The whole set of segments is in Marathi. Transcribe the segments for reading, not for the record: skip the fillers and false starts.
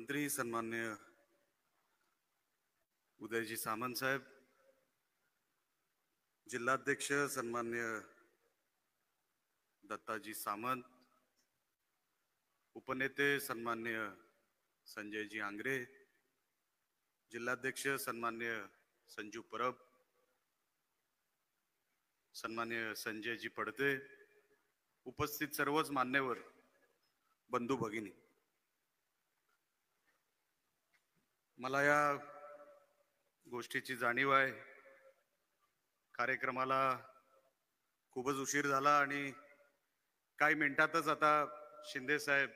मंत्री सन्मान्य उदयजी सामंत साहेब, जिल्हाध्यक्ष सन्मान्य दत्ताजी सामंत, उपनेते सन्मान्य संजयजी आंग्रे, जिल्हाध्यक्ष सन्मान्य संजू परब, सन्मान्य संजयजी पडते, उपस्थित सर्वच मान्यवर बंधू भगिनी, मला या गोष्टीची जाणीव आहे. कार्यक्रमाला खूपच उशीर झाला आणि काही मिनिटातच आता शिंदे साहेब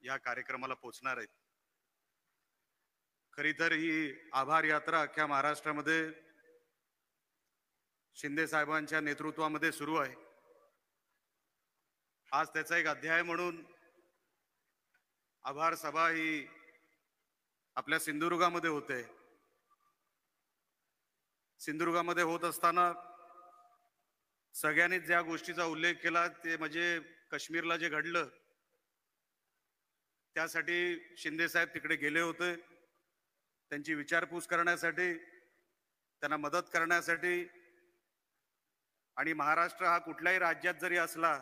या कार्यक्रमाला पोहोचणार आहेत. खरी तर ही आभार यात्रा अख्ख्या महाराष्ट्रामध्ये शिंदे साहेबांच्या नेतृत्वामध्ये सुरू आहे. आज त्याचा एक अध्याय म्हणून आभार सभा ही आपल्या सिंधुदुर्गामध्ये होते. सिंधुदुर्गामध्ये होत असताना सगळ्यांनीच ज्या गोष्टीचा उल्लेख केला ते म्हणजे काश्मीरला जे घडलं त्यासाठी शिंदे साहेब तिकडे गेले होते. त्यांची विचारपूस करण्यासाठी, त्यांना मदत करण्यासाठी. आणि महाराष्ट्र हा कुठल्याही राज्यात जरी असला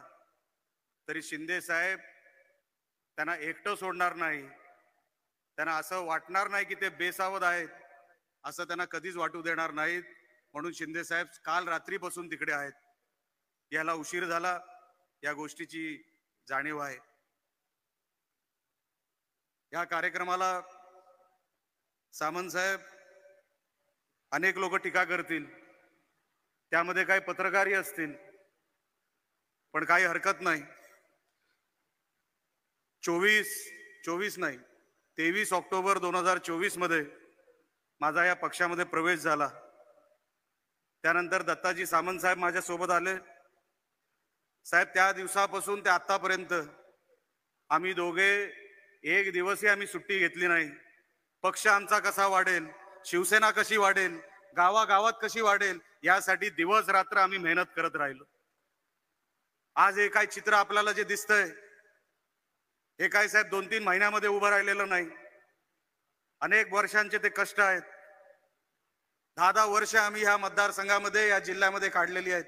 तरी शिंदे साहेब त्यांना एकटं सोडणार नाही. त्यांना असं वाटणार नाही की ते बेसावध आहेत, असं त्यांना कधीच वाटू देणार नाहीत. म्हणून शिंदे साहेब काल रात्रीपासून तिकडे आहेत. याला उशीर झाला या गोष्टीची जाणीव आहे. या कार्यक्रमाला सामंत साहेब अनेक लोक टीका करतील, त्यामध्ये काही पत्रकारही असतील, पण काही हरकत नाही. 23 ऑक्टोबर 2024 मध्ये माझा या पक्षामध्ये प्रवेश झाला. त्यानंतर दत्ताजी सामंत साहेब माझ्या सोबत आले. साहेब त्या दिवसापासून ते आतापर्यंत आम्ही दोघे एक दिवसही आम्ही सुट्टी घेतली नाही. पक्ष आमचा कसा वाढेल, शिवसेना कशी वाढेल, गावागावात कशी वाढेल, यासाठी दिवस रात्र आम्ही मेहनत करत राहिलो. आज हे काय चित्र आपल्याला जे दिसतंय हे काय साहेब 2-3 महिन्यामध्ये उभं राहिलेलं नाही. अनेक वर्षांचे ते कष्ट आहेत. 10 वर्ष आम्ही ह्या मतदारसंघामध्ये, या जिल्ह्यामध्ये काढलेली आहेत.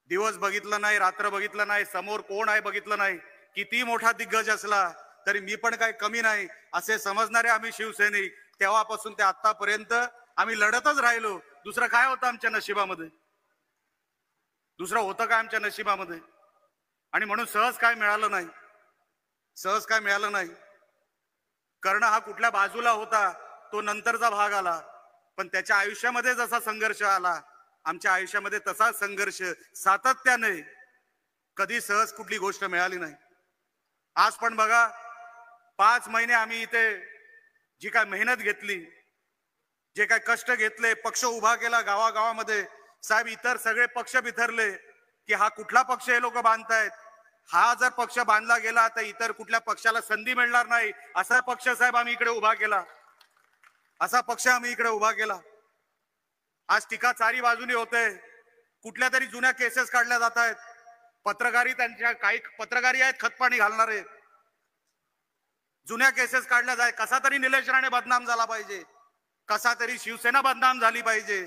दिवस बघितलं नाही, रात्र बघितलं नाही, समोर कोण आहे बघितलं नाही. किती मोठा दिग्गज असला तरी मी पण काय कमी नाही असे समजणारे आम्ही शिवसैनिक तेव्हापासून ते आतापर्यंत आम्ही लढतच राहिलो. दुसरं काय होतं आमच्या नशिबामध्ये? दुसरं होतं काय आमच्या नशिबामध्ये? आणि म्हणून सहज काय मिळालं नाही. कर्ण हा कुठल्या बाजूला होता तो नंतरचा भाग आला, पण त्याच्या आयुष्यामध्ये जसा संघर्ष आला, आमच्या आयुष्यामध्ये तसा संघर्ष सातत्याने, कधी सहज कुठली गोष्ट मिळाली नाही. आज पण बघा 5 महिने आम्ही इथे जी काय मेहनत घेतली, जे काय कष्ट घेतले, पक्ष उभा केला गावागावामध्ये. साहेब इतर सगळे पक्ष बिथरले की हा कुठला पक्ष हे लोक बांधतायत, हा जर पक्ष बांधला गेला तर इतर कुठल्या पक्षाला संधी मिळणार नाही, असा पक्ष साहेब आम्ही इकडे उभा केला. आज टीका चारी बाजूनी होते. कुठल्या तरी जुन्या केसेस काढल्या जात आहेत. त्यांच्या काही पत्रकारी आहेत खतपाणी घालणारे. जुन्या केसेस काढल्या जाय, कसा तरी निलेश राणे बदनाम झाला पाहिजे, कसा तरी शिवसेना बदनाम झाली पाहिजे.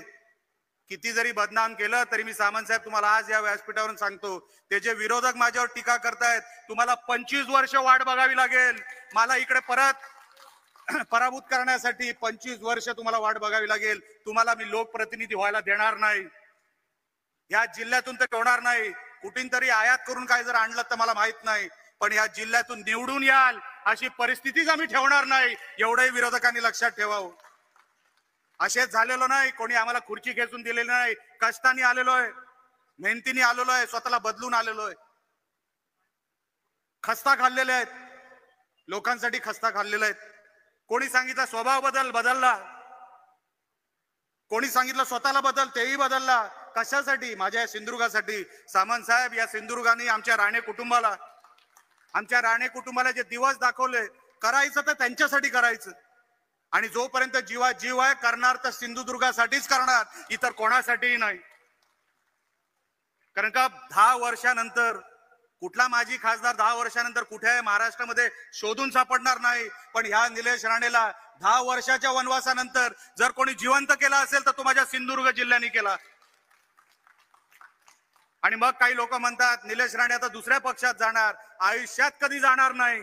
किती जरी बदनाम केलं तरी मी सामंत साहेब तुम्हाला आज या व्यासपीठावरून सांगतो, ते जे विरोधक माझ्यावर टीका करतायत, तुम्हाला 25 वर्ष वाट बघावी लागेल. मला इकडे परत पराभूत करण्यासाठी 25 वर्ष तुम्हाला वाट बघावी लागेल. तुम्हाला मी लोकप्रतिनिधी व्हायला देणार नाही. या जिल्ह्यातून तर ठेवणार नाही. कुठून तरी आयात करून काय जर आणलं तर मला माहित नाही, पण या जिल्ह्यातून निवडून याल अशी परिस्थितीच आम्ही ठेवणार नाही. एवढंही विरोधकांनी लक्षात ठेवावं. असेच झालेलो नाही, कोणी आम्हाला खुर्ची खेचून दिलेली नाही. कष्टाने आलेलो आहे, मेहनतीने आलेलो आहे, स्वतःला बदलून आलेलो आहे. खस्ता खाल्लेले आहेत, लोकांसाठी खस्ता खाल्लेले आहेत. कोणी सांगितलं स्वभाव बदलला, कोणी सांगितलं स्वतःला बदल, तेही बदलला. कशासाठी? माझ्या सिंधुदुर्गासाठी. सामंत साहेब, या सिंधुदुर्गाने आमच्या राणे कुटुंबाला जे दिवस दाखवले, करायचं तर त्यांच्यासाठी करायचं. आणि जोपर्यंत जीवात जीव आहे करणार तर सिंधुदुर्गासाठीच करणार, इतर कोणासाठीही नाही. कारण का 10 वर्षानंतर कुठला माजी खासदार 10 वर्षानंतर कुठे आहे महाराष्ट्रामध्ये शोधून सापडणार नाही, पण ह्या निलेश राणेला 10 वर्षाच्या वनवासानंतर जर कोणी जिवंत केला असेल तर तो माझ्या सिंधुदुर्ग जिल्ह्याने केला. आणि मग काही लोक म्हणतात निलेश राणे आता दुसऱ्या पक्षात जाणार. आयुष्यात कधी जाणार नाही,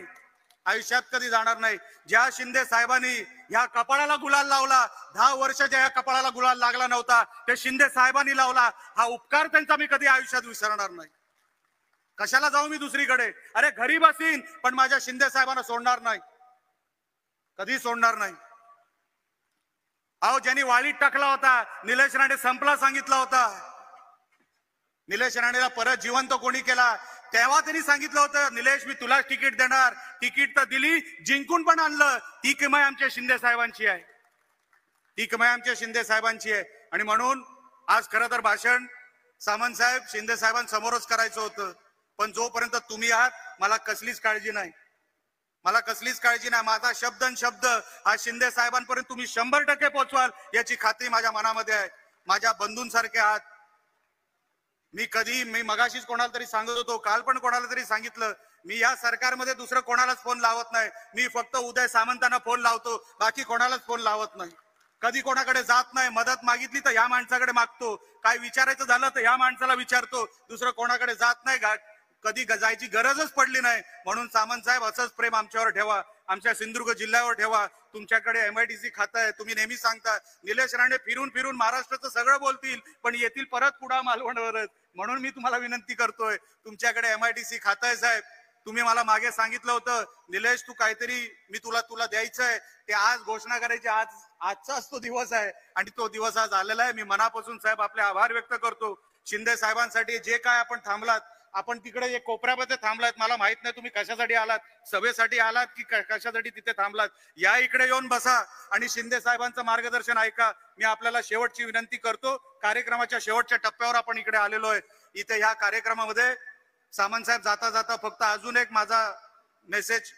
आयुष्यात कधी जाणार नाही. ज्या शिंदे साहेबांनी या कपाळाला गुलाल लावला, 10 वर्षाच्या या कपाळाला गुलाल लागला नव्हता, ते शिंदे साहेबांनी लावला. हा उपकार त्यांचा मी कधी आयुष्यात विसरणार नाही. कशाला जाऊ मी दुसरीकडे? अरे घरी बसीन, पण माझ्या शिंदे साहेबांना सोडणार नाही, कधी सोडणार नाही. अहो ज्यांनी वाळीत टाकला होता, निलेश राणे संपला सांगितला होता, निलेश राणेला परत जिवंत कोणी केला तेव्हा त्यांनी सांगितलं होतं निलेश मी तुला तिकीट देणार. तिकीट तर दिली, जिंकून पण आणलं. ती किमया आमच्या शिंदे साहेबांची आहे, ती किमया आमच्या शिंदे साहेबांची आहे. आणि म्हणून आज खरं तर भाषण सामंत साहेब शिंदे साहेबांसमोरच करायचं होतं, पण जोपर्यंत तुम्ही आहात मला कसलीच काळजी नाही, मला कसलीच काळजी नाही. माझा शब्द न शब्द हा शिंदे साहेबांपर्यंत तुम्ही 100% पोहोचवाल याची खात्री माझ्या मनामध्ये आहे. माझ्या बंधूंसारखे आहात. मी मगाशीच कोणाला तरी सांगत होतो, काल पण कोणाला तरी सांगितलं, मी या सरकारमध्ये दुसरं कोणालाच फोन लावत नाही. मी फक्त उदय सामंतांना फोन लावतो, बाकी कोणालाच फोन लावत नाही. कधी कोणाकडे जात नाही. मदत मागितली तर या माणसाकडे मागतो, काय विचारायचं झालं तर या माणसाला विचारतो, दुसरं कोणाकडे जात नाही. कधी जायची गरजच पडली नाही. म्हणून सामंत साहेब असंच प्रेम आमच्यावर ठेवा, आमच्या सिंधुदुर्ग जिल्ह्यावर ठेवा. तुमच्याकडे MIDC खातं आहे, तुम्ही नेहमी सांगता निलेश राणे फिरून फिरून महाराष्ट्राचं सगळं बोलतील पण येतील परत कुडाळ मालवणवरच. म्हणून मी तुम्हाला विनंती करतोय, तुमच्याकडे MIDC खातं आहे साहेब. तुम्ही मला मागे सांगितलं होतं निलेश तू काहीतरी मी तुला द्यायचंय, ते आज घोषणा करायची. आजचाच तो दिवस आहे आणि तो दिवस आज आलेला आहे. मी मनापासून साहेब आपले आभार व्यक्त करतो. शिंदे साहेबांसाठी जे काय आपण थांबलात, आपण तिकडे एक कोपऱ्यामध्ये थांबलात, मला माहित नाही तुम्ही कशासाठी आलात, सभेसाठी आलात की कशासाठी तिथे थांबलात. या इकडे येऊन बसा आणि शिंदे साहेबांचं मार्गदर्शन ऐका. मी आपल्याला शेवटची विनंती करतो, कार्यक्रमाच्या शेवटच्या टप्प्यावर आपण इकडे आलेलो आहे. इथे ह्या कार्यक्रमामध्ये सामंत साहेब जाता जाता फक्त अजून एक माझा मेसेज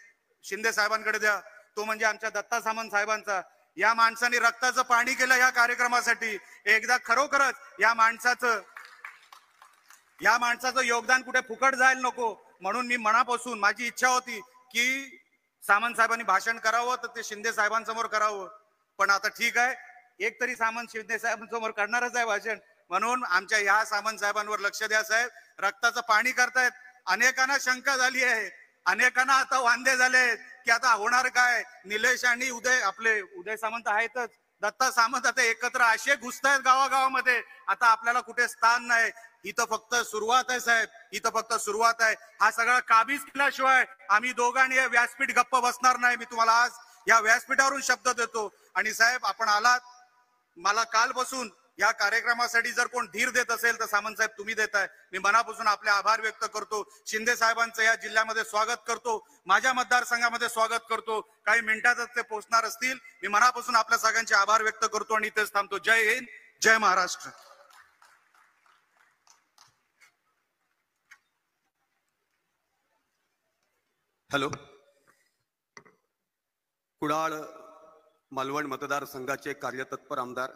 शिंदे साहेबांकडे द्या, तो म्हणजे आमच्या दत्ता सामंत साहेबांचा. या माणसाने रक्ताचं पाणी केलं या कार्यक्रमासाठी. एकदा खरोखरच या माणसाचं योगदान कुठे फुकट जायला नको. म्हणून मी मनापासून माझी इच्छा होती की सामंत साहेबांनी भाषण करावं तर ते शिंदे साहेबांसमोर करावं, पण आता ठीक आहे, एक तरी सामंत शिंदे साहेबांसमोर करणारच आहे भाषण. म्हणून आमच्या या सामंत साहेबांवर लक्ष द्या साहेब. रक्ताचं पाणी करतायत. अनेकांना शंका झाली आहे, अनेकांना आता वांदे झाले की आता होणार काय. निलेश आणि उदय सामंत आहेतच, दत्ता सामंत आता एकत्र असे घुसतायत गावागावामध्ये. आता आपल्याला कुठे स्थान नाही. इथं फक्त सुरुवात आहे साहेब, इथं फक्त सुरुवात आहे. हा सगळा काबीज केल्याशिवाय आम्ही दोघांनी हे व्यासपीठ गप्प बसणार नाही. मी तुम्हाला आज या व्यासपीठावरून शब्द देतो. आणि साहेब आपण आलात, मला कालपासून या कार्यक्रमासाठी जर कोण धीर देत असेल तर सामंत साहेब तुम्ही देताय. मी मनापासून आपले आभार व्यक्त करतो. शिंदे साहेबांचं या जिल्ह्यामध्ये स्वागत करतो, माझ्या मतदारसंघामध्ये स्वागत करतो. काही मिनिटातच ते पोहोचणार असतील. मी मनापासून आपल्या सगळ्यांचे आभार व्यक्त करतो आणि इथेच थांबतो. जय हिंद, जय महाराष्ट्र. हॅलो. कुडाळ मालवण मतदारसंघाचे कार्यतत्पर आमदार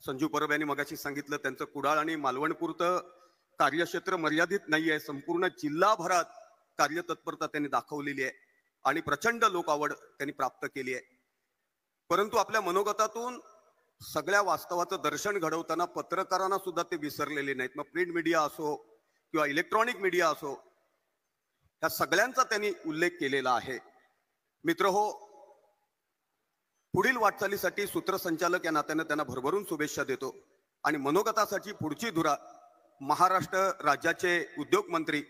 संजू परब यांनी मगाशी सांगितलं, त्यांचं कुडाळ आणि मालवणपुरतं कार्यक्षेत्र मर्यादित नाही आहे. संपूर्ण जिल्हाभरात कार्यतत्परता त्यांनी दाखवलेली आहे आणि प्रचंड लोक आवड त्यांनी प्राप्त केली आहे. परंतु आपल्या मनोगतातून सगळ्या वास्तवाचं दर्शन घडवताना पत्रकारांना सुद्धा ते विसरलेले नाहीत. मग प्रिंट मीडिया असो किंवा इलेक्ट्रॉनिक मीडिया असो, या सगळ्यांचा त्यांनी उल्लेख केलेला आहे. मित्रहो, पुढील वाटचालीसाठी सूत्रसंचालक या नात्यानं त्यांना भरभरून शुभेच्छा देतो. आणि मनोगतासाठी पुढची धुरा महाराष्ट्र राज्याचे उद्योग मंत्री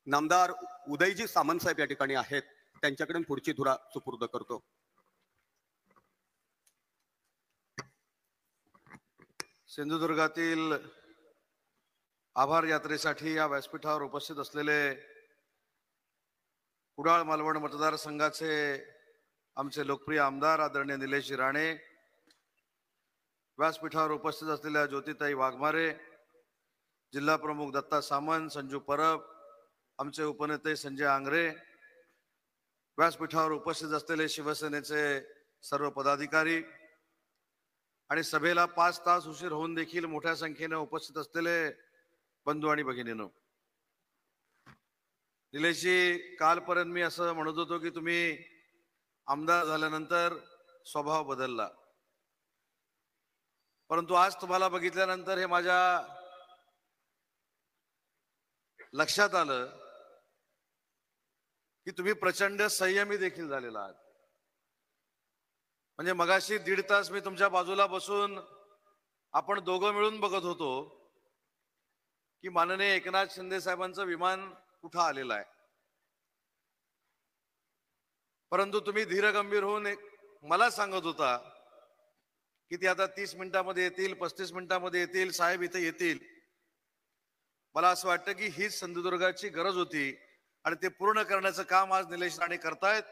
नामदार उदयजी सामंत साहेब या ठिकाणी आहेत, त्यांच्याकडून पुढची धुरा सुपूर्द करतो. सिंधुदुर्गातील आभार यात्रेसाठी या व्यासपीठावर उपस्थित असलेले कुडाळ मालवण मतदारसंघाचे आमचे लोकप्रिय आमदार आदरणीय निलेश राणे, व्यासपीठावर उपस्थित असलेल्या ज्योतिताई वाघमारे, जिल्हा प्रमुख दत्ता सामंत, संजू परब, आमचे उपनेते संजय आंग्रे, व्यासपीठावर उपस्थित असलेले शिवसेनेचे सर्व पदाधिकारी आणि सभेला 5 तास उशीर होऊन देखील मोठ्या संख्येने उपस्थित असलेले बंधू आणि भगिनींनो, निलेशजी, कालपर्यंत मी असं म्हणत होतो की तुम्ही आमदार झाल्यानंतर स्वभाव बदलला, परंतु आज तुम्हाला बघितल्यानंतर हे माझ्या लक्षात आलं की तुम्ही प्रचंड संयमी देखील झालेला आहात. म्हणजे मगाशी 1.5 तास मी तुमच्या बाजूला बसून आपण दोघं मिळून बघत होतो की माननीय एकनाथ शिंदे साहेबांचं विमान कुठं आलेलं आहे, परंतु तुम्ही धीरगंभीर होऊन मला सांगत होता की ते आता 30 मिनिटांमध्ये येतील, 35 मिनिटांमध्ये येतील, साहेब इथे येतील. मला असं वाटतं की हीच सिंधुदुर्गाची गरज होती आणि ते पूर्ण करण्याचं काम आज निलेश राणे करतायत.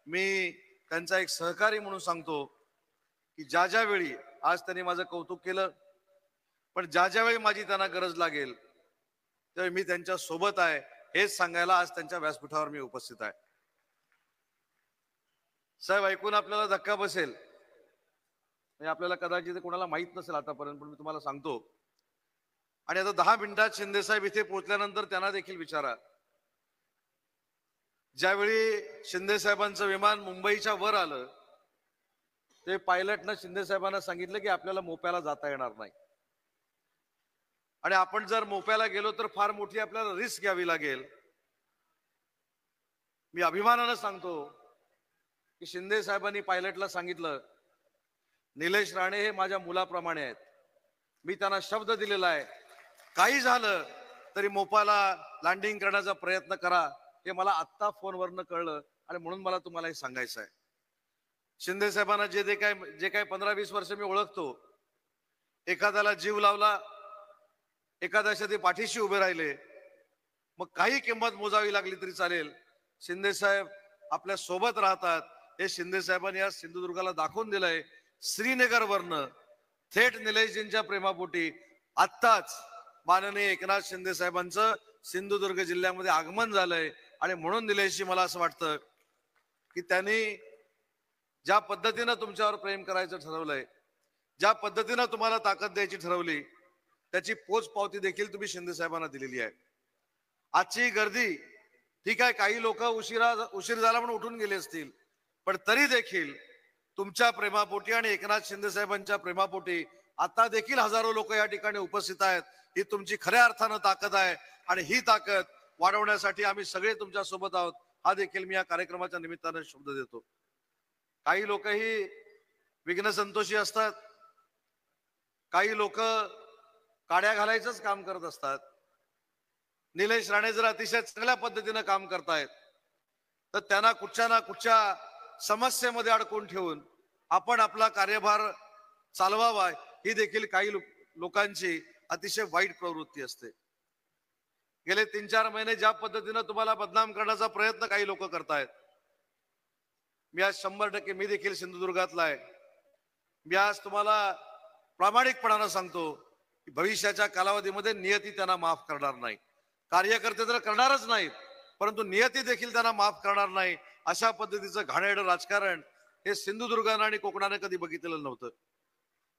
मी त्यांचा एक सहकारी म्हणून सांगतो की ज्या वेळी आज त्यांनी माझं कौतुक केलं, पण ज्या वेळी माझी त्यांना गरज लागेल त्यावेळी मी त्यांच्या सोबत आहे हेच सांगायला आज त्यांच्या व्यासपीठावर मी उपस्थित आहे. साहेब, ऐकून आपल्याला धक्का बसेल, म्हणजे आपल्याला कदाचित कोणाला माहित नसेल आतापर्यंत, पण मी तुम्हाला सांगतो. आणि आता 10 मिनिटात शिंदे साहेब इथे पोहोचल्यानंतर त्यांना देखील विचारा, ज्यावेळी शिंदे साहेबांचं विमान मुंबईच्या वर आलं ते पायलटनं शिंदे साहेबांना सांगितलं की आपल्याला मोप्याला जाता येणार नाही, आणि आपण जर मोप्याला गेलो तर फार मोठी आपल्याला रिस्क घ्यावी लागेल. मी अभिमानानं सांगतो की शिंदे साहेबांनी पायलटला सांगितलं, निलेश राणे हे माझ्या मुलाप्रमाणे आहेत, मी त्यांना शब्द दिलेला आहे, काही झालं तरी मोपाला लँडिंग करण्याचा प्रयत्न करा. हे मला आत्ता फोनवरनं कळलं आणि म्हणून मला तुम्हाला हे सांगायचं आहे. शिंदे साहेबांना जे काय 15-20 वर्ष मी ओळखतो, एखाद्याला जीव लावला, एखाद्याच्या ते पाठीशी उभे राहिले, मग काही किंमत मोजावी लागली तरी चालेल, शिंदे साहेब आपल्या सोबत राहतात. हे शिंदे साहेबांनी आज सिंधुदुर्गाला दाखवून दिलंय. श्रीनगरवरनं थेट निलेशजींच्या प्रेमापोटी आत्ताच माननीय एकनाथ शिंदे साहेबांचं सिंधुदुर्ग जिल्ह्यामध्ये आगमन झालंय. आणि म्हणून निलेशजी, मला असं वाटतं की त्यांनी ज्या पद्धतीनं तुमच्यावर प्रेम करायचं ठरवलंय, ज्या पद्धतीनं तुम्हाला ताकद द्यायची ठरवली, त्याची पोच पावती देखील तुम्ही शिंदे साहेबांना दिलेली आहे. आजची गर्दी ठीक आहे, काही लोक उशीर झाला म्हणून उठून गेले असतील, पण तरी देखील तुमच्या प्रेमापोटी आणि एकनाथ शिंदे साहेबांच्या प्रेमापोटी आता देखील हजारो लोक या ठिकाणी उपस्थित आहेत. ही तुमची खऱ्या अर्थानं ताकद आहे आणि ही ताकद वाढवण्यासाठी आम्ही सगळे तुमच्या सोबत आहोत, हा देखील मी या कार्यक्रमाच्या निमित्तानं शब्द देतो. काही लोक ही विघ्न संतोषी असतात, काही लोक काड्या घालायचंच काम करत असतात. निलेश राणे जर अतिशय चांगल्या पद्धतीनं काम करतायत तर त्यांना कुठच्या ना कुठच्या समस्येमध्ये अडकून ठेवून आपण आपला कार्यभार चालवावा, ही देखील काही लोकांची अतिशय वाईट प्रवृत्ती असते. गेले 3-4 महिने ज्या पद्धतीनं तुम्हाला बदनाम करण्याचा प्रयत्न काही लोक करतायत, मी आज 100% मी देखील सिंधुदुर्गातला आहे. मी आज तुम्हाला प्रामाणिकपणानं सांगतो की भविष्याच्या कालावधीमध्ये नियती त्यांना माफ करणार नाही. कार्यकर्ते तर करणारच नाहीत, परंतु नियती देखील त्यांना माफ करणार नाही. अशा पद्धतीचं घाणेरडं राजकारण हे सिंधुदुर्गानं आणि कोकणाने कधी बघितलेलं नव्हतं.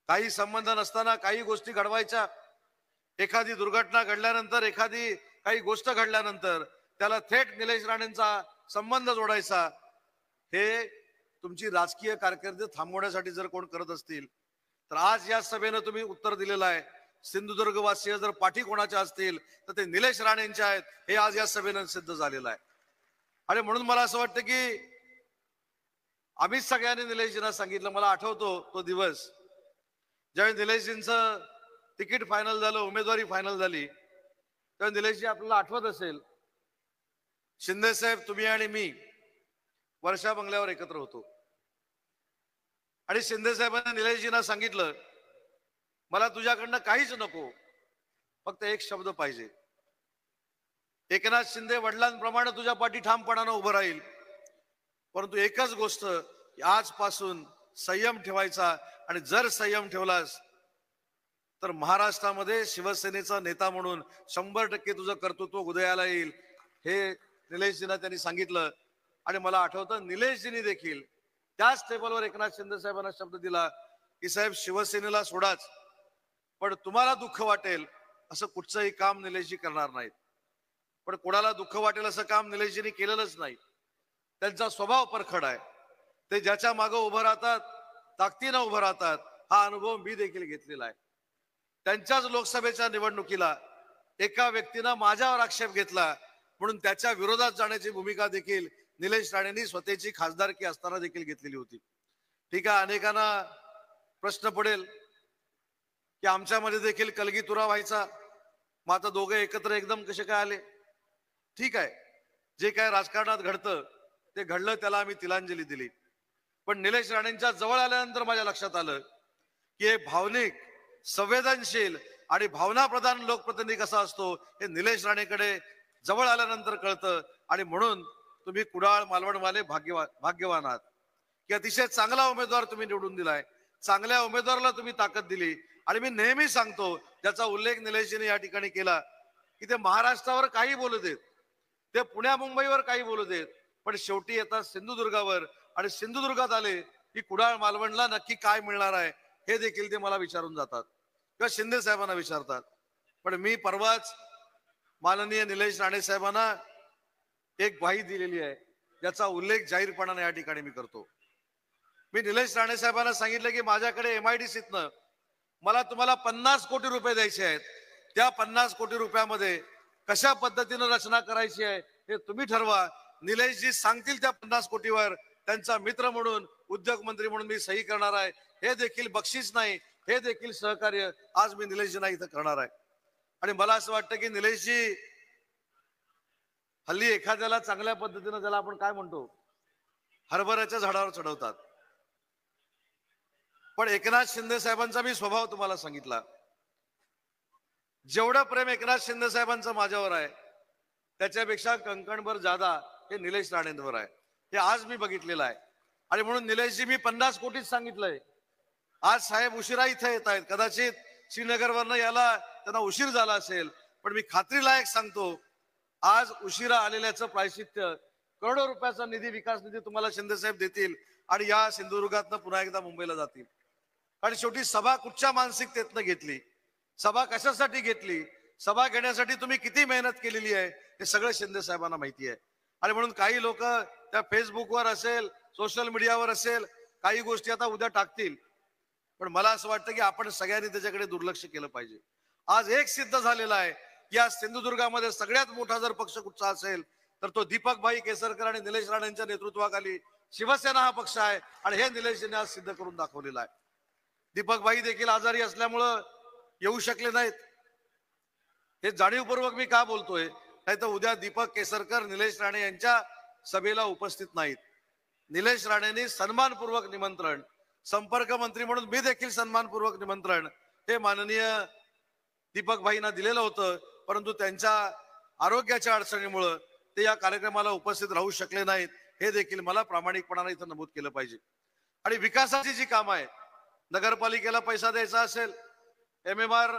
काही संबंध नसताना काही गोष्टी घडवायच्या, एखादी दुर्घटना घडल्यानंतर, काही गोष्ट घडल्यानंतर त्याला थेट निलेश राणेंचा संबंध जोडायचा. हे तुमची राजकीय कारकीर्द थांबवण्यासाठी जर कोण करत असतील तर आज या सभेनं तुम्ही उत्तर दिलेलं आहे. सिंधुदुर्गवासीय जर पाठी कोणाच्या असतील तर ते निलेश राणेंचे आहेत, हे आज या सभेनं सिद्ध झालेलं आहे. आणि म्हणून मला असं वाटतं की आम्हीच सगळ्यांनी निलेशजींना सांगितलं. मला आठवतो तो दिवस ज्यावेळी निलेशजींचं तिकीट फायनल झालं, उमेदवारी फायनल झाली, तेव्हा निलेशजी आपल्याला आठवत असेल, शिंदे साहेब, तुम्ही आणि मी वर्षा बंगल्यावर एकत्र होतो आणि शिंदे साहेबांनी निलेशजींना सांगितलं, मला तुझ्याकडनं काहीच नको, फक्त एक शब्द पाहिजे. एकनाथ शिंदे वडिलांप्रमाणे तुझ्या पाठी ठामपणानं उभं राहील, परंतु एकच गोष्ट, आजपासून संयम ठेवायचा, आणि जर संयम ठेवलास तर महाराष्ट्रामध्ये शिवसेनेचा नेता म्हणून 100% तुझं कर्तृत्व उदयाला येईल. हे निलेशजींना त्यांनी सांगितलं. आणि मला आठवतं निलेशजींनी देखील त्याच टेबलवर एकनाथ शिंदे साहेबांना शब्द दिला की साहेब, शिवसेनेला सोडाच, पण तुम्हाला दुःख वाटेल असं कुठचंही काम निलेशजी करणार नाहीत. पण कोणाला दुःख वाटेल असं काम निलेशजींनी केलेलंच नाही. त्यांचा स्वभाव परखड आहे. ते ज्याच्या मागे उभं राहतात, ताकदीनं उभं राहतात. हा अनुभव मी देखील घेतलेला आहे. त्यांच्याच लोकसभेच्या निवडणुकीला एका व्यक्तीनं माझ्यावर आक्षेप घेतला म्हणून त्याच्या विरोधात जाण्याची भूमिका देखील निलेश राणेंनी स्वतःची खासदारकी असताना देखील घेतलेली होती. ठीक आहे, अनेकांना प्रश्न पडेल की आमच्यामध्ये देखील कलगीतुरा व्हायचा, मग आता दोघे एकत्र एकदम कसे काय आले? ठीक आहे, जे काय राजकारणात घडतं ते घडलं, त्याला आम्ही तिलांजली दिली. पण निलेश राणेंच्या जवळ आल्यानंतर माझ्या लक्षात आलं की हे भावनिक, संवेदनशील आणि भावनाप्रधान लोकप्रतिनिधी कसा असतो हे निलेश राणेकडे जवळ आल्यानंतर कळतं. आणि म्हणून तुम्ही कुडाळ मालवणवाले भाग्यवान आहात की अतिशय चांगला उमेदवार तुम्ही निवडून दिलाय. चांगल्या उमेदवाराला तुम्ही ताकद दिली. आणि मी नेहमी सांगतो, ज्याचा उल्लेख निलेशजीने या ठिकाणी केला, की ते महाराष्ट्रावर काही बोलू देत, ते पुण्या मुंबईवर काही बोलू देत, पण शेवटी येतात सिंधुदुर्गावर. आणि सिंधुदुर्गात आले की कुडाळ मालवणला नक्की काय मिळणार आहे हे देखील ते मला विचारून जातात किंवा शिंदे साहेबांना विचारतात. पण मी परवाच माननीय निलेश राणे साहेबांना एक ग्वाही दिलेली आहे, ज्याचा उल्लेख जाहीरपणाने या ठिकाणी मी करतो. मी निलेश राणे साहेबांना सांगितलं की माझ्याकडे MIDCतनं मला तुम्हाला 50 कोटी रुपये द्यायचे आहेत. त्या 50 कोटी रुपयामध्ये कशा पद्धतीनं रचना करायची आहे हे तुम्ही ठरवा. निलेशजी सांगतील त्या 50 कोटीवर त्यांचा मित्र म्हणून, उद्योग मंत्री म्हणून मी सही करणार आहे. हे देखील बक्षीस नाही, हे देखील सहकार्य आज मी निलेशजींना इथं करणार आहे. आणि मला असं वाटतं की निलेशजी हल्ली एखाद्याला चांगल्या पद्धतीनं, त्याला आपण काय म्हणतो, हरभऱ्याच्या झाडावर चढवतात. पण एकनाथ शिंदे साहेबांचा मी स्वभाव तुम्हाला सांगितला. जेवढं प्रेम एकनाथ शिंदे साहेबांचं माझ्यावर आहे त्याच्यापेक्षा कंकणभर जादा हे निलेश राणेंवर आहे. हे आज मी बघितलेलं आहे. आणि म्हणून निलेशजी मी 50 कोटीच सांगितलंय. आज साहेब उशिरा इथे येत आहेत, कदाचित श्रीनगरवरनं याला त्यांना उशीर झाला असेल, पण मी खात्रीलायक सांगतो, आज उशिरा आलेल्याचं प्रायश्चित्य करोडो रुपयाचा निधी, विकास निधी तुम्हाला शिंदे साहेब देतील आणि या सिंधुदुर्गातनं पुन्हा एकदा मुंबईला जातील. कारण शेवटी सभा कुठच्या मानसिकतेतनं घेतली, सभा कशासाठी घेतली, सभा घेण्यासाठी तुम्ही किती मेहनत केलेली आहे हे सगळं शिंदे साहेबांना माहिती आहे. आणि म्हणून काही लोक त्या फेसबुकवर असेल, सोशल मीडियावर असेल, काही गोष्टी आता उद्या टाकतील, पण मला असं वाटतं की आपण सगळ्यांनी त्याच्याकडे दुर्लक्ष केलं पाहिजे. आज एक सिद्ध झालेला आहे की या सिंधुदुर्गामध्ये सगळ्यात मोठा जर पक्ष कुठचा असेल तर तो दीपकभाई केसरकर आणि निलेश राणेंच्या नेतृत्वाखाली शिवसेना हा पक्ष आहे. आणि हे निलेशजींनी आज सिद्ध करून दाखवलेलं आहे. दीपकभाई देखील आजारी असल्यामुळं येऊ शकले नाहीत. हे जाणीवपूर्वक मी का बोलतोय, नाही तर उद्या दीपक केसरकर निलेश राणे यांच्या सभेला उपस्थित नाहीत. निलेश राणेंनी सन्मानपूर्वक निमंत्रण, संपर्क मंत्री म्हणून मी देखील सन्मानपूर्वक निमंत्रण हे माननीय दीपकभाईंना दिलेलं होतं, परंतु त्यांच्या आरोग्याच्या अडचणीमुळं ते या कार्यक्रमाला उपस्थित राहू शकले नाहीत. हे देखील मला प्रामाणिकपणाने इथं नमूद केलं पाहिजे. आणि विकासाची जी कामं आहेत, नगरपालिकेला पैसा द्यायचा असेल, MMR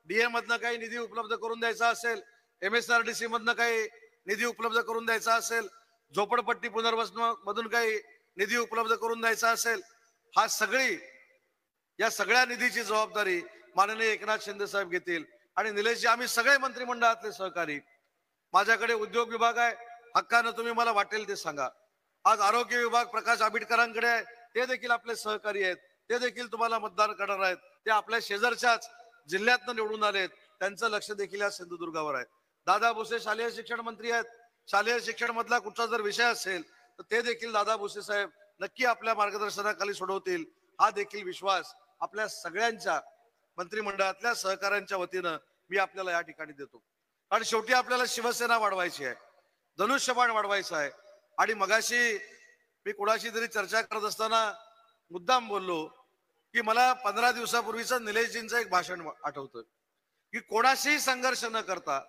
DA मधनं काही निधी उपलब्ध करून द्यायचा असेल, MSRDC मधनं काही निधी उपलब्ध करून द्यायचा असेल, झोपडपट्टी पुनर्वसन मधून काही निधी उपलब्ध करून द्यायचा असेल, या सगळ्या निधीची जबाबदारी माननीय एकनाथ शिंदे साहेब घेतील. आणि निलेशजी, आम्ही सगळे मंत्रिमंडळातले सहकारी, माझ्याकडे उद्योग विभाग आहे, हक्कानं तुम्ही मला वाटेल ते सांगा. आज आरोग्य विभाग प्रकाश आंबेडकरांकडे आहे, ते देखील आपले सहकारी आहेत, ते देखील तुम्हाला मतदान करणार आहेत. ते आपल्या शेजारच्याच जिल्ह्यातनं निवडून आलेत, त्यांचं लक्ष देखील या सिंधुदुर्गावर आहे. दादा भुसे शालेय शिक्षण मंत्री आहेत, शालेय शिक्षण मधला कुठचा जर विषय असेल तर ते देखील दादा भुसे साहेब नक्की आपल्या मार्गदर्शनाखाली सोडवतील. हा देखील विश्वास आपल्या सगळ्यांच्या मंत्रिमंडळातल्या सहकाऱ्यांच्या वतीनं मी आपल्याला या ठिकाणी देतो. आणि शेवटी आपल्याला शिवसेना वाढवायची आहे, धनुष्यबाण वाढवायचं आहे. आणि मगाशी मी कोणाशी तरी चर्चा करत असताना मुद्दाम बोललो की मला 15 दिवसापूर्वीचं निलेशजींचं एक भाषण आठवतं की कोणाशीही संघर्ष न करता,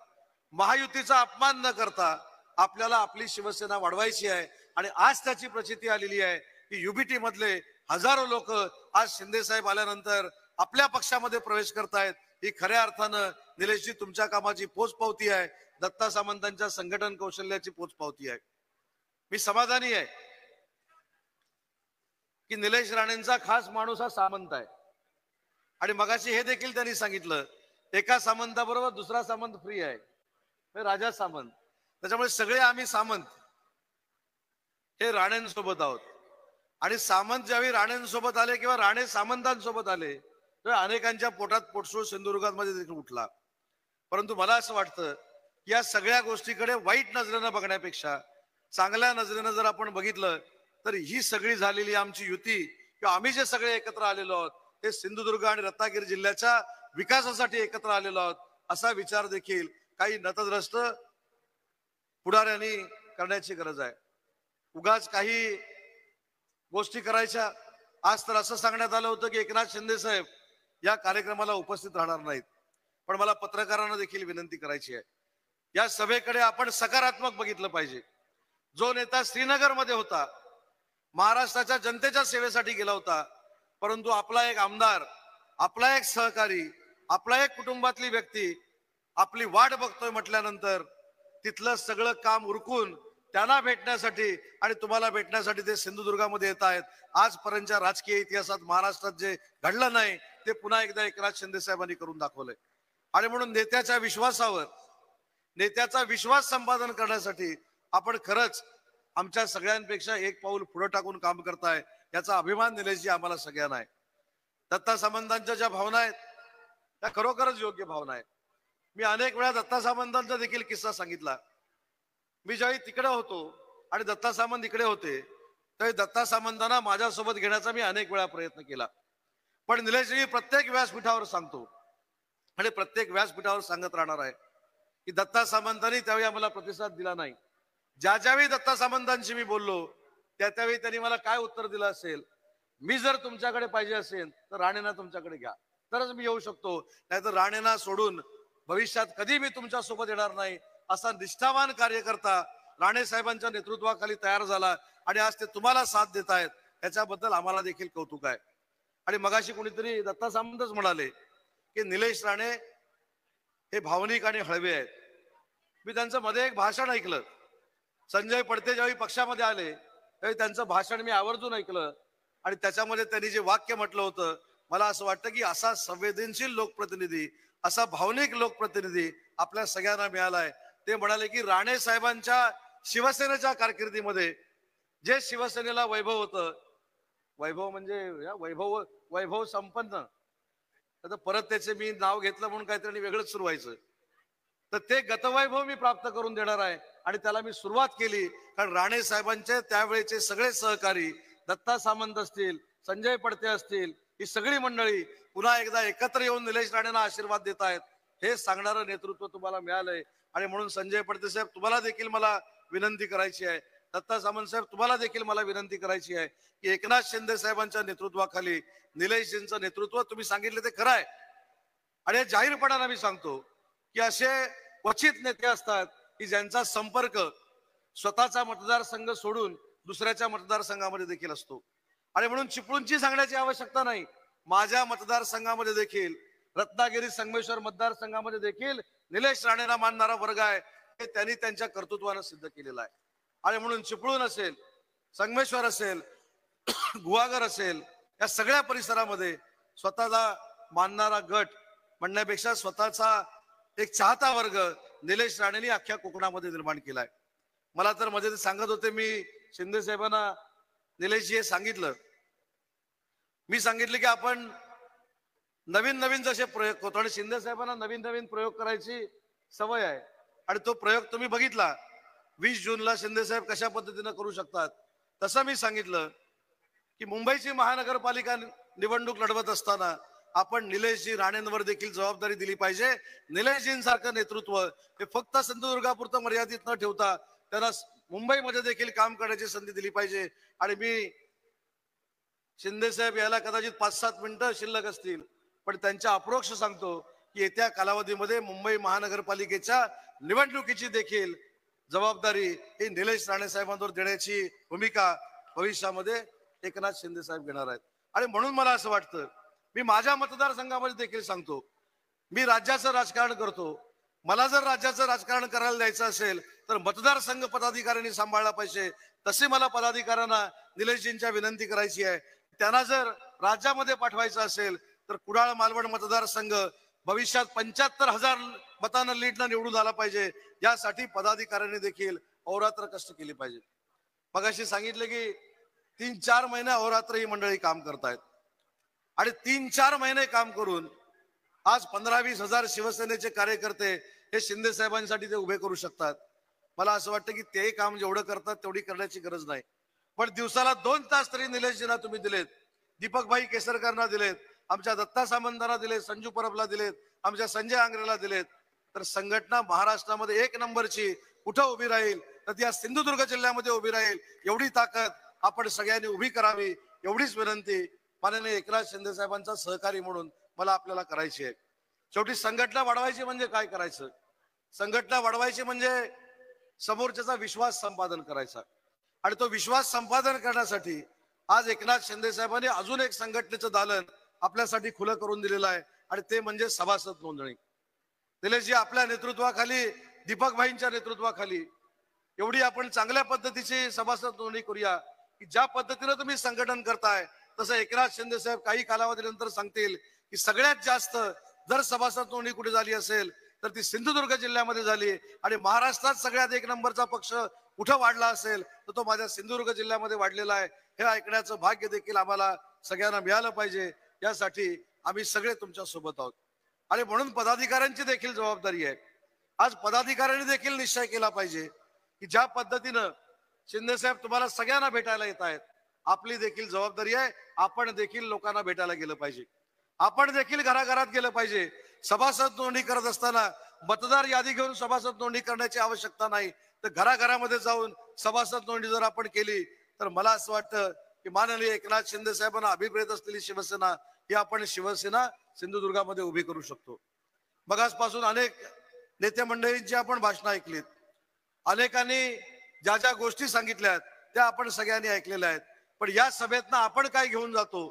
महायुतीचा अपमान न करता आपल्याला आपली शिवसेना वाढवायची आहे. आणि आज त्याची प्रचिती आलेली आहे की युबीटी मधले हजारो लोक आज शिंदे साहेब आल्यानंतर आपल्या पक्षामध्ये प्रवेश करतायत. ही खऱ्या अर्थानं निलेशजी तुमच्या कामाची पोचपावती आहे, दत्ता सामंतांच्या संघटन कौशल्याची पोचपावती आहे. मी समाधानी आहे की निलेश राणेंचा खास माणूस हा सामंत आहे. आणि मगाशी हे देखील त्यांनी सांगितलं, एका सामंताबरोबर दुसरा सामंत फ्री आहे, राजा सामंत. त्याच्यामुळे सगळे आम्ही सामंत हे राणेंसोबत आहोत. आणि सामंत ज्यावेळी राणेंसोबत आले किंवा राणे सामंतांसोबत आले तर अनेकांच्या पोटात पोटसूळ सिंधुदुर्गात मध्ये देखील उठला. परंतु मला असं वाटतं की या सगळ्या गोष्टीकडे वाईट नजरेनं बघण्यापेक्षा चांगल्या नजरेनं जर आपण बघितलं तर ही सगळी झालेली आमची युती किंवा आम्ही जे सगळे एकत्र आलेलो आहोत ते सिंधुदुर्ग आणि रत्नागिरी जिल्ह्याच्या विकासासाठी एकत्र आलेलो आहोत असा विचार देखील काही नतद्रष्ट पुढाऱ्यांनी करण्याची गरज आहे. उगाच काही गोष्टी करायच्या. आज तर असं सांगण्यात आलं होतं की एकनाथ शिंदे साहेब या कार्यक्रमाला उपस्थित राहणार नाहीत. पण मला पत्रकारांना देखील विनंती करायची आहे, या सभेकडे आपण सकारात्मक बघितलं पाहिजे. जो नेता श्रीनगरमध्ये होता, महाराष्ट्राच्या जनतेच्या सेवेसाठी गेला होता, परंतु आपला एक आमदार, आपला एक सहकारी, आपला एक कुटुंबातली व्यक्ती आपली वाट बघतोय म्हटल्यानंतर तिथलं सगळं काम उरकून त्यांना भेटण्यासाठी आणि तुम्हाला भेटण्यासाठी ते सिंधुदुर्गामध्ये येत आहेत. आजपर्यंतच्या राजकीय इतिहासात महाराष्ट्रात जे घडलं नाही ते पुन्हा एकदा एकनाथ शिंदे साहेबांनी करून दाखवलंय. आणि म्हणून नेत्याच्या विश्वासावर, नेत्याचा विश्वास संपादन करण्यासाठी आपण खरंच आमच्या सगळ्यांपेक्षा एक पाऊल पुढे टाकून काम करताय, याचा अभिमान निलेशजी आम्हाला सगळ्यांना आहे. दत्ता सामंतांच्या ज्या भावना आहेत त्या खरोखरच योग्य भावना आहेत. मी अनेक वेळा दत्ता सामंतांचा देखील किस्सा सांगितला. मी ज्यावेळी तिकडे होतो आणि दत्ता सामंत इकडे होते त्यावेळी दत्ता सामंतांना माझ्यासोबत घेण्याचा मी अनेक वेळा प्रयत्न केला. पण निलेशजी प्रत्येक व्यासपीठावर सांगतो आणि प्रत्येक व्यासपीठावर सांगत राहणार आहे की दत्ता सामंतांनी त्यावेळी आम्हाला प्रतिसाद दिला नाही. ज्यावेळी दत्ता सामंतांशी मी बोललो त्यावेळी त्यांनी मला काय उत्तर दिलं असेल, मी जर तुमच्याकडे पाहिजे असेल तर राणेंना तुमच्याकडे घ्या तरच मी येऊ शकतो, नाहीतर राणेंना सोडून भविष्यात कधी मी तुमच्या सोबत येणार नाही. असा निष्ठावान कार्यकर्ता राणे साहेबांच्या नेतृत्वाखाली तयार झाला आणि आज ते तुम्हाला साथ देत आहेत, याच्याबद्दल आम्हाला देखील कौतुक आहे. आणि मगाशी कोणीतरी दत्ता सामंतच म्हणाले की निलेश राणे हे भावनिक आणि हळवे आहेत. मी त्यांचं मध्ये एक भाषण ऐकलं. संजय पडते ज्यावेळी पक्षामध्ये आले त्यावेळी त्यांचं भाषण मी आवर्जून ऐकलं आणि त्याच्यामध्ये त्यांनी जे वाक्य म्हटलं होतं, मला असं वाटतं की असा संवेदनशील लोकप्रतिनिधी, असा भावनिक लोकप्रतिनिधी आपल्या सगळ्यांना मिळालाय. ते म्हणाले की राणे साहेबांच्या शिवसेनेच्या कारकिर्दीमध्ये जे शिवसेनेला वैभव होतं, वैभव म्हणजे वैभव संपन्न, आता परत त्याचे मी नाव घेतलं म्हणून काहीतरी वेगळंच सुरू व्हायचं, तर ते गतवैभव मी प्राप्त करून देणार आहे. आणि त्याला मी सुरुवात केली कारण राणे साहेबांचे त्यावेळेचे सगळे सहकारी, दत्ता सामंत असतील, संजय पडते असतील, ही सगळी मंडळी पुन्हा एकदा एकत्र येऊन निलेश राणेंना आशीर्वाद देत आहेत. हे सांगणारं नेतृत्व तुम्हाला मिळालंय. आणि म्हणून संजय पडते साहेब तुम्हाला देखील मला विनंती करायची आहे, दत्ता सामंत साहेब तुम्हाला देखील मला विनंती करायची आहे की एकनाथ शिंदे साहेबांच्या नेतृत्वाखाली निलेशजींचं नेतृत्व तुम्ही सांगितले ते खरं आहे. आणि जाहीरपणाने मी सांगतो की असे क्वचित नेते असतात की ज्यांचा संपर्क स्वतःचा मतदारसंघ सोडून दुसऱ्याच्या मतदारसंघामध्ये देखील असतो. आणि म्हणून चिपळूणची सांगण्याची आवश्यकता नाही, माझ्या मतदारसंघामध्ये देखील, रत्नागिरी संगमेश्वर मतदारसंघामध्ये देखील निलेश राणेंना मानणारा वर्ग आहे. हे त्यांनी त्यांच्या कर्तृत्वानं सिद्ध केलेलं आहे. आणि म्हणून चिपळूण असेल, संगमेश्वर असेल, गुहागर असेल, या सगळ्या परिसरामध्ये स्वतःला मानणारा गट म्हणण्यापेक्षा स्वतःचा एक चाहता वर्ग निलेश राणेंनी अख्ख्या कोकणामध्ये निर्माण केलाय. मला तर मध्ये ते सांगत होते, मी शिंदे साहेबांना निलेशजी हे सांगितलं, मी सांगितलं की आपण नवीन नवीन जसे प्रयोग करतो आणि शिंदे साहेबांना नवीन नवीन प्रयोग करायची सवय आहे आणि तो प्रयोग तुम्ही बघितला 20 जूनला शिंदे साहेब कशा पद्धतीनं करू शकतात. तसं मी सांगितलं की मुंबईची महानगरपालिका निवडणूक लढवत असताना आपण निलेशजी राणेंवर देखील जबाबदारी दिली पाहिजे. निलेशजींसारखं नेतृत्व हे फक्त सिंधुदुर्गापुरतं मर्यादित न ठेवता त्यांना मुंबईमध्ये देखील काम करण्याची संधी दिली पाहिजे. आणि मी शिंदे साहेब याला कदाचित 5-7 मिनिटं शिल्लक असतील, पण त्यांच्या अप्रोक्ष सांगतो की येत्या कालावधीमध्ये मुंबई महानगरपालिकेच्या निवडणुकीची देखील जबाबदारी ही निलेश राणे साहेबांवर देण्याची भूमिका भविष्यामध्ये एकनाथ शिंदे साहेब घेणार आहेत. आणि म्हणून मला असं वाटतं, मी माझ्या मतदारसंघामध्ये देखील सांगतो, मी राज्याचं राजकारण करतो, मला जर राज्याचं राजकारण करायला द्यायचं असेल तर मतदारसंघ पदाधिकाऱ्यांनी सांभाळला पाहिजे. तसे मला पदाधिकाऱ्यांना निलेशजींच्या विनंती करायची आहे, त्यांना जर राज्यामध्ये पाठवायचं असेल तर कुडाळ मालवण मतदारसंघ भविष्यात 75,000 मतांना लीडनं निवडून आला पाहिजे, यासाठी पदाधिकाऱ्यांनी देखील अहोरात्र कष्ट केले पाहिजे. मगाशी सांगितले की 3-4 महिने अहोरात्र ही मंडळी काम करतायत आणि 3-4 महिने काम करून आज 15-20 हजार शिवसेनेचे कार्यकर्ते हे शिंदे साहेबांसाठी ते उभे करू शकतात. मला असं वाटतं की ते काम जेवढं करतात तेवढी करण्याची गरज नाही, पण दिवसाला 2 तास तरी निलेशजींना तुम्ही दिलेत, दीपकभाई केसरकरांना दिलेत, आमच्या दत्ता सामंतांना दिलेत, संजू परबला दिलेत, आमच्या संजय आंग्रेला दिलेत, तर संघटना महाराष्ट्रामध्ये 1 नंबरची कुठं उभी राहील तर त्या सिंधुदुर्ग जिल्ह्यामध्ये उभी राहील. एवढी ताकद आपण सगळ्यांनी उभी करावी, एवढीच विनंती माननीय एकनाथ शिंदे साहेबांचा सहकारी म्हणून मला आपल्याला करायची आहे. शेवटी संघटना वाढवायची म्हणजे काय करायचं? संघटना वाढवायची म्हणजे समोरच्याचा विश्वास संपादन करायचा, आणि तो विश्वास संपादन करण्यासाठी आज एकनाथ शिंदे साहेबांनी अजून एक संघटनेचं दालन आपल्यासाठी खुलं करून दिलेलं आहे, आणि ते म्हणजे सभासद नोंदणी. निलेशजी, आपल्या नेतृत्वाखाली, दीपकभाईंच्या नेतृत्वाखाली एवढी आपण चांगल्या पद्धतीची सभासद नोंदणी करूया की ज्या पद्धतीनं तुम्ही संघटन करताय तसं एकनाथ शिंदे साहेब काही कालावधीनंतर सांगतील की सगळ्यात जास्त जर सभासद नोंदणी कुठे झाली असेल तर ती सिंधुदुर्ग जिल्ह्यामध्ये झाली, आणि महाराष्ट्रात सगळ्यात 1 नंबरचा पक्ष कुठं वाढला असेल तर तो माझ्या सिंधुदुर्ग जिल्ह्यामध्ये वाढलेला आहे. हे ऐकण्याचं भाग्य देखील आम्हाला सगळ्यांना मिळालं पाहिजे, यासाठी आम्ही सगळे तुमच्या सोबत आहोत. आणि म्हणून पदाधिकाऱ्यांची देखील जबाबदारी आहे. आज पदाधिकाऱ्यांनी देखील निश्चय केला पाहिजे की ज्या पद्धतीनं शिंदे साहेब तुम्हाला सगळ्यांना भेटायला येत आहेत, आपली देखील जबाबदारी आहे, आपण देखील लोकांना भेटायला गेलं पाहिजे, आपण देखील घराघरात गेलं पाहिजे. सभासद नोंदणी करत असताना मतदार यादी घेऊन सभासद नोंदणी करण्याची आवश्यकता नाही, तर घराघरामध्ये जाऊन सभासद नोंदणी जर आपण केली तर मला असं वाटतं की माननीय एकनाथ शिंदे साहेबांना अभिप्रेत असलेली शिवसेना ही आपण शिवसेना सिंधुदुर्गामध्ये उभी करू शकतो. मग आजपासून अनेक नेते मंडळींची आपण भाषणं ऐकलीत, अनेकांनी ज्या ज्या गोष्टी सांगितल्यात त्या आपण सगळ्यांनी ऐकलेल्या आहेत, पण या सभेतनं आपण काय घेऊन जातो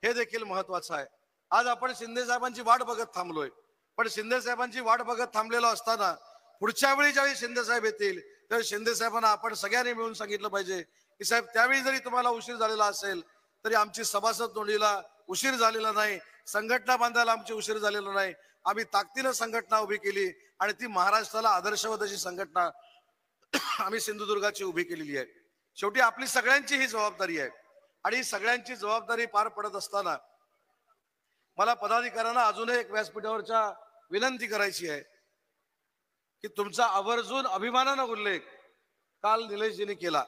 हे देखील महत्वाचं आहे. आज आपण शिंदे साहेबांची वाट बघत थांबलोय, पण शिंदे साहेबांची वाट बघत थांबलेलो असताना पुढच्या वेळी ज्यावेळी शिंदे साहेब येतील त्यावेळी शिंदे साहेबांना आपण सगळ्यांनी मिळून सांगितलं पाहिजे की साहेब, त्यावेळी जरी तुम्हाला उशीर झालेला असेल तरी आमची सभासद नोंदणीला उशीर झालेला नाही, संघटना बांधायला आमची उशीर झालेला नाही, आम्ही ताकदीनं संघटना उभी केली आणि ती महाराष्ट्राला आदर्शवत अशी संघटना आम्ही सिंधुदुर्गाची उभी केलेली आहे. शेवटी आपली सगळ्यांची ही जबाबदारी आहे, आणि सगळ्यांची जबाबदारी पार पडत असताना मला पदाधिकाऱ्यांना अजून एक व्यासपीठावरच्या विनंती करायची आहे की तुमचा आवर्जून अभिमानानं उल्लेख काल निलेशजींनी केला,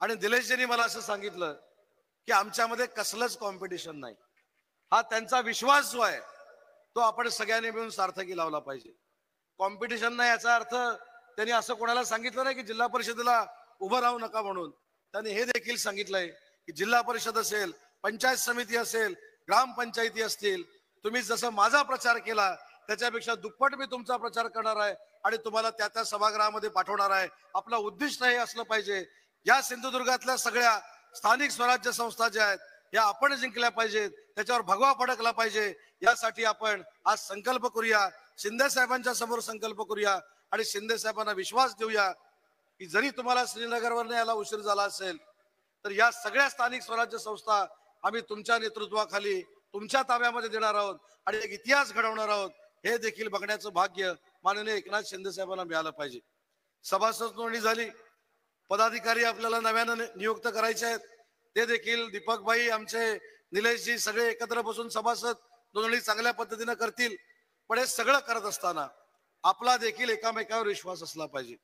आणि निलेशजींनी मला असं सांगितलं की आमच्यामध्ये कसलंच कॉम्पिटिशन नाही. हा त्यांचा विश्वास जो आहे तो आपण सगळ्यांनी मिळून सार्थकी लावला पाहिजे. कॉम्पिटिशन नाही याचा अर्थ त्यांनी असं कोणाला सांगितलं नाही की जिल्हा परिषदेला उभं राहू नका म्हणून. त्यांनी हे देखील सांगितलंय की जिल्हा परिषद असेल, पंचायत समिती असेल, ग्रामपंचायती असतील, तुम्ही जसं माझा प्रचार केला त्याच्यापेक्षा दुप्पट मी तुमचा प्रचार करणार आहे आणि तुम्हाला त्या त्या सभागृहामध्ये पाठवणार आहे. आपलं उद्दिष्ट हे असलं पाहिजे, या सिंधुदुर्गातल्या सगळ्या स्थानिक स्वराज्य संस्था ज्या आहेत या आपण जिंकल्या पाहिजेत, त्याच्यावर भगवा फडकला पाहिजे. यासाठी आपण आज संकल्प करूया, शिंदे साहेबांच्या समोर संकल्प करूया आणि शिंदे साहेबांना विश्वास देऊया की जरी तुम्हाला श्रीनगरवर यायला उशीर झाला असेल तर या सगळ्या स्थानिक स्वराज्य संस्था आम्ही तुमच्या नेतृत्वाखाली तुमच्या ताब्यामध्ये देणार आहोत आणि एक इतिहास घडवणार आहोत. हे देखील बघण्याचं भाग्य माननीय एकनाथ शिंदे साहेबांना मिळालं पाहिजे. सभासद नोंदणी झाली, पदाधिकारी आपल्याला नव्यानं नियुक्त करायचे आहेत, ते देखील दीपकभाई, आमचे निलेशजी सगळे एकत्र बसून सभासद नोंदणी चांगल्या पद्धतीनं करतील. पण हे सगळं करत असताना आपला देखील एकामेकावर विश्वास असला पाहिजे,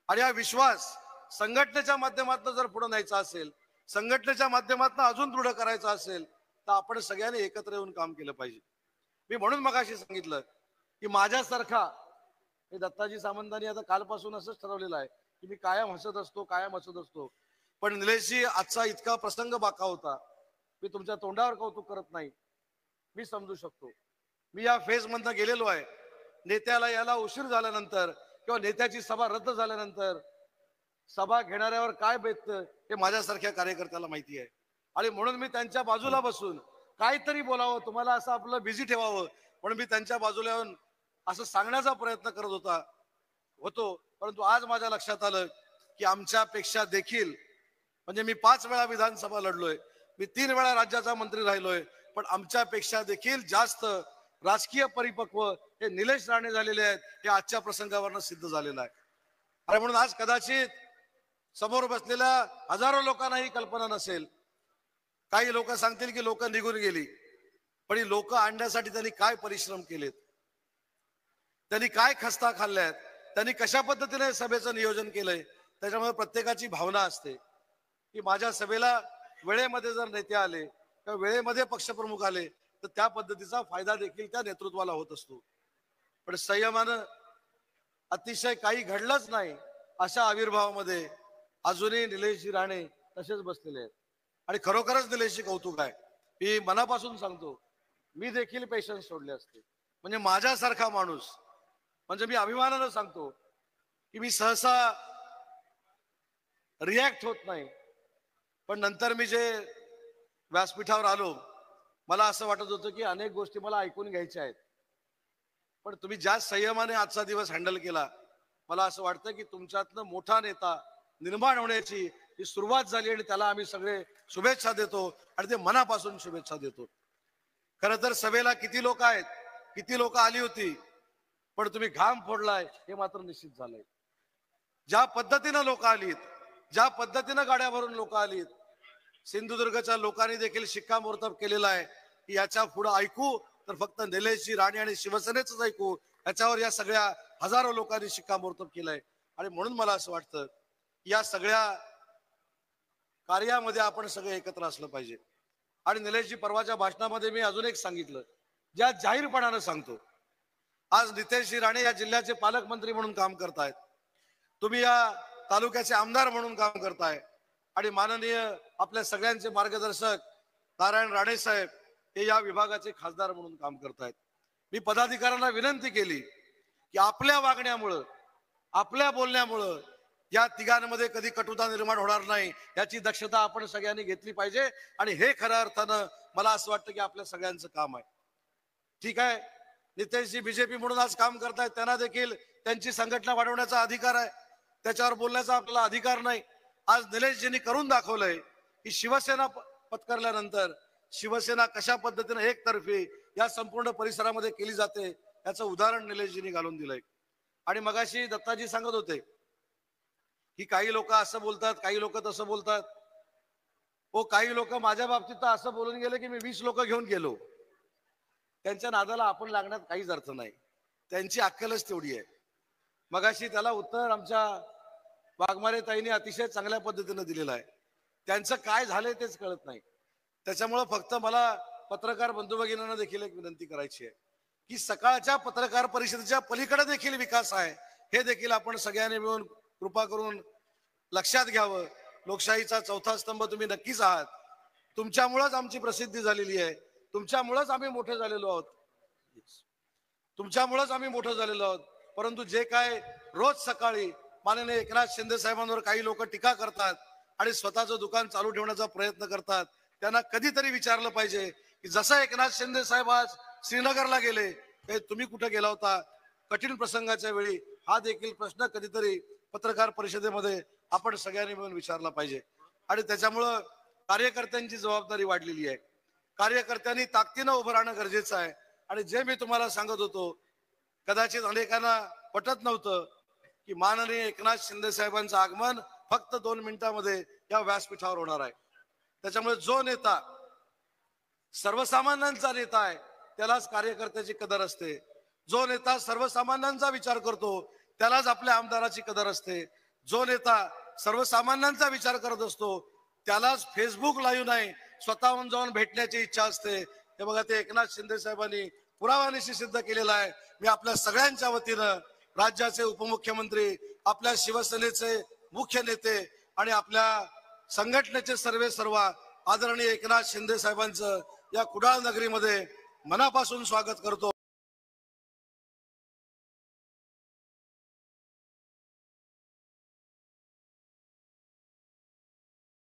आणि हा विश्वास संघटनेच्या माध्यमातून जर पुढे न्यायचा असेल, संघटनेच्या माध्यमातून अजून दृढ करायचा असेल तर आपण सगळ्यांनी एकत्र येऊन काम केलं पाहिजे. मी म्हणून मगाशी सांगितलं की माझ्यासारखा, हे दत्ताजी सामंतांनी आता कालपासून असंच ठरवलेलं आहे की मी कायम हसत असतो, कायम हसत असतो, पण निलेशजी आजचा इतका प्रसंग बाका होता, मी तुमच्या तोंडावर कौतुक करत नाही, मी समजू शकतो. मी या फेज मधनं गेलेलो आहे. नेत्याला याला उशीर झाल्यानंतर किंवा नेत्याची सभा रद्द झाल्यानंतर सभा घेणाऱ्यावर काय बेततं हे माझ्यासारख्या कार्यकर्त्याला माहिती आहे, आणि म्हणून मी त्यांच्या बाजूला बसून काहीतरी बोलावं, तुम्हाला असं आपलं बिझी ठेवावं म्हणून मी त्यांच्या बाजूला येऊन असं सांगण्याचा प्रयत्न करत होतो. परंतु आज माझ्या लक्षात आलं की आमच्यापेक्षा देखील, म्हणजे मी 5 वेळा विधानसभा लढलोय, मी 3 वेळा राज्याचा मंत्री राहिलोय, पण आमच्यापेक्षा देखील जास्त राजकीय परिपक्व हे निलेश राणे झालेले आहेत, हे आजच्या प्रसंगावरनं सिद्ध झालेलं आहे. आणि म्हणून आज कदाचित समोर बसलेल्या हजारो लोकांना ही कल्पना नसेल. काही लोक सांगतील की लोक निघून गेली, पण ही लोक आणण्यासाठी त्यांनी काय परिश्रम केलेत, त्यांनी काय खस्ता खाल्ल्यात, त्यांनी कशा पद्धतीने सभेचं नियोजन केलंय. त्याच्यामुळे प्रत्येकाची भावना असते की माझ्या सभेला वेळेमध्ये जर नेते आले किंवा वेळेमध्ये पक्षप्रमुख आले तर त्या पद्धतीचा फायदा देखील त्या नेतृत्वाला होत असतो. पण संयमानं अतिशय काही घडलंच नाही अशा आविर्भावामध्ये अजूनही निलेशजी राणे तसेच बसलेले आहेत. आणि खरोखरच निलेशजी कौतुक आहे. मी मनापासून सांगतो, मी देखील पेशन्स सोडले असते. म्हणजे माझ्यासारखा माणूस, म्हणजे मी अभिमानानं सांगतो की मी सहसा रिॲक्ट होत नाही. पण नंतर मी जे व्यासपीठावर आलो, मला असं वाटत होतं की अनेक गोष्टी मला ऐकून घ्यायच्या आहेत. पण तुम्ही ज्या संयमाने आजचा दिवस हँडल केला, मला असं वाटतं की तुमच्यातनं मोठा नेता निर्माण होण्याची ही सुरुवात झाली आणि त्याला आम्ही सगळे शुभेच्छा देतो आणि ते मनापासून शुभेच्छा देतो. खरं तर सभेला किती लोक आहेत, किती लोक आली होती, पण तुम्ही घाम फोडलाय हे मात्र निश्चित झालंय. ज्या पद्धतीनं लोक आलीत, ज्या पद्धतीनं गाड्या भरून लोक आलीत, सिंधुदुर्गच्या लोकांनी देखील शिक्कामोर्तब केलेला आहे की याच्या पुढे ऐकू तर फक्त निलेशजी राणे आणि शिवसेनेच ऐकू. याच्यावर या सगळ्या हजारो लोकांनी शिक्कामोर्तब केलंय. आणि म्हणून मला असं वाटतं या सगळ्या कार्यामध्ये आपण सगळे एकत्र असलं पाहिजे. आणि निलेशजी परवाच्या भाषणामध्ये मी अजून एक सांगितलं, ज्या जाहीरपणानं सांगतो, आज नितेशजी राणे या जिल्ह्याचे पालकमंत्री म्हणून काम करतायत, तुम्ही या तालुक्याचे आमदार म्हणून काम करताय आणि माननीय आपल्या सगळ्यांचे मार्गदर्शक नारायण राणे साहेब हे या विभागाचे खासदार म्हणून काम करतायत. मी पदाधिकाऱ्यांना विनंती केली की आपल्या वागण्यामुळं, आपल्या बोलण्यामुळं या तिघांमध्ये कधी कटुता निर्माण होणार नाही याची दक्षता आपण सगळ्यांनी घेतली पाहिजे. आणि हे खऱ्या अर्थानं मला असं वाटतं की आपल्या सगळ्यांचं काम आहे. ठीक आहे, नितेशजी बीजेपी म्हणून आज काम करतायत, त्यांना देखील त्यांची संघटना वाढवण्याचा अधिकार आहे, त्याच्यावर बोलण्याचा आपल्याला अधिकार नाही. आज निलेशजींनी करून दाखवलंय की शिवसेना पत्करल्यानंतर शिवसेना कशा पद्धतीने एकतर्फी या संपूर्ण परिसरामध्ये केली जाते याचं उदाहरण निलेशजींनी घालून दिलंय. आणि मगाशी दत्ताजी सांगत होते की काही लोक असं बोलतात, काही लोक तसं बोलतात. हो, काही लोक माझ्या बाबतीत तर असं बोलून गेले की मी 20 लोक घेऊन गेलो. त्यांच्या नादाला आपण लागण्यात काहीच अर्थ नाही, त्यांची अक्कलच तेवढी आहे. मगाशी त्याला उत्तर आमच्या वाघमारे ताईंनी अतिशय चांगल्या पद्धतीने दिलेलं आहे. त्यांचं काय झालंय तेच कळत नाही. त्याच्यामुळं फक्त मला पत्रकार बंधू भगिनींना देखील एक विनंती करायची आहे की सकाळच्या पत्रकार परिषदेच्या पलीकडे देखील विकास आहे, हे देखील आपण सगळ्यांनी मिळून कृपा करून लक्षात घ्यावं. लोकशाहीचा चौथा स्तंभ तुम्ही नक्कीच आहात. तुमच्यामुळेच आमची प्रसिद्धी झालेली आहे, तुमच्यामुळेच आम्ही मोठे झालेलो आहोत, तुमच्यामुळेच आम्ही मोठं झालेलो आहोत. परंतु जे काय रोज सकाळी माननीय एकनाथ शिंदे साहेबांवर काही लोक टीका करतात आणि स्वतःचं दुकान चालू ठेवण्याचा प्रयत्न करतात, त्यांना कधीतरी विचारलं पाहिजे की जसं एकनाथ शिंदे साहेब आज श्रीनगरला गेले, तुम्ही कुठे गेला होता कठीण प्रसंगाच्या वेळी, हा देखील प्रश्न कधीतरी पत्रकार परिषदेमध्ये आपण सगळ्यांनी मिळून विचारला पाहिजे. आणि त्याच्यामुळं कार्यकर्त्यांची जबाबदारी वाढलेली आहे. कार्यकर्त्यांनी ताकदीनं उभं राहणं गरजेचं आहे. आणि जे मी तुम्हाला सांगत होतो, कदाचित अनेकांना पटत नव्हतं की माननीय एकनाथ शिंदे साहेबांचं आगमन फक्त 2 मिनिटांमध्ये या व्यासपीठावर होणार आहे. त्याच्यामुळे जो नेता सर्वसामान्यांचा नेता आहे त्यालाच कार्यकर्त्याची कदर असते. जो नेता सर्वसामान्यांचा विचार करतो त्यालाच आपल्या आमदाराची कदर असते. जो नेता सर्वसामान्यांचा विचार करत असतो त्यालाच फेसबुक लाईव्ह नाही स्वतःहून जाऊन भेटण्याची इच्छा असते. हे बघा, ते एकनाथ शिंदे साहेबांनी पुराव्यानिशी सिद्ध केलेलं आहे. मी आपल्या सगळ्यांच्या वतीनं राज्याचे उपमुख्यमंत्री, आपल्या शिवसेनेचे मुख्य नेते आणि आपल्या संघटनेचे सर्व आदरणीय एकनाथ शिंदे साहेबांचं या कुडाळ नगरीमध्ये मनापासून स्वागत करतो.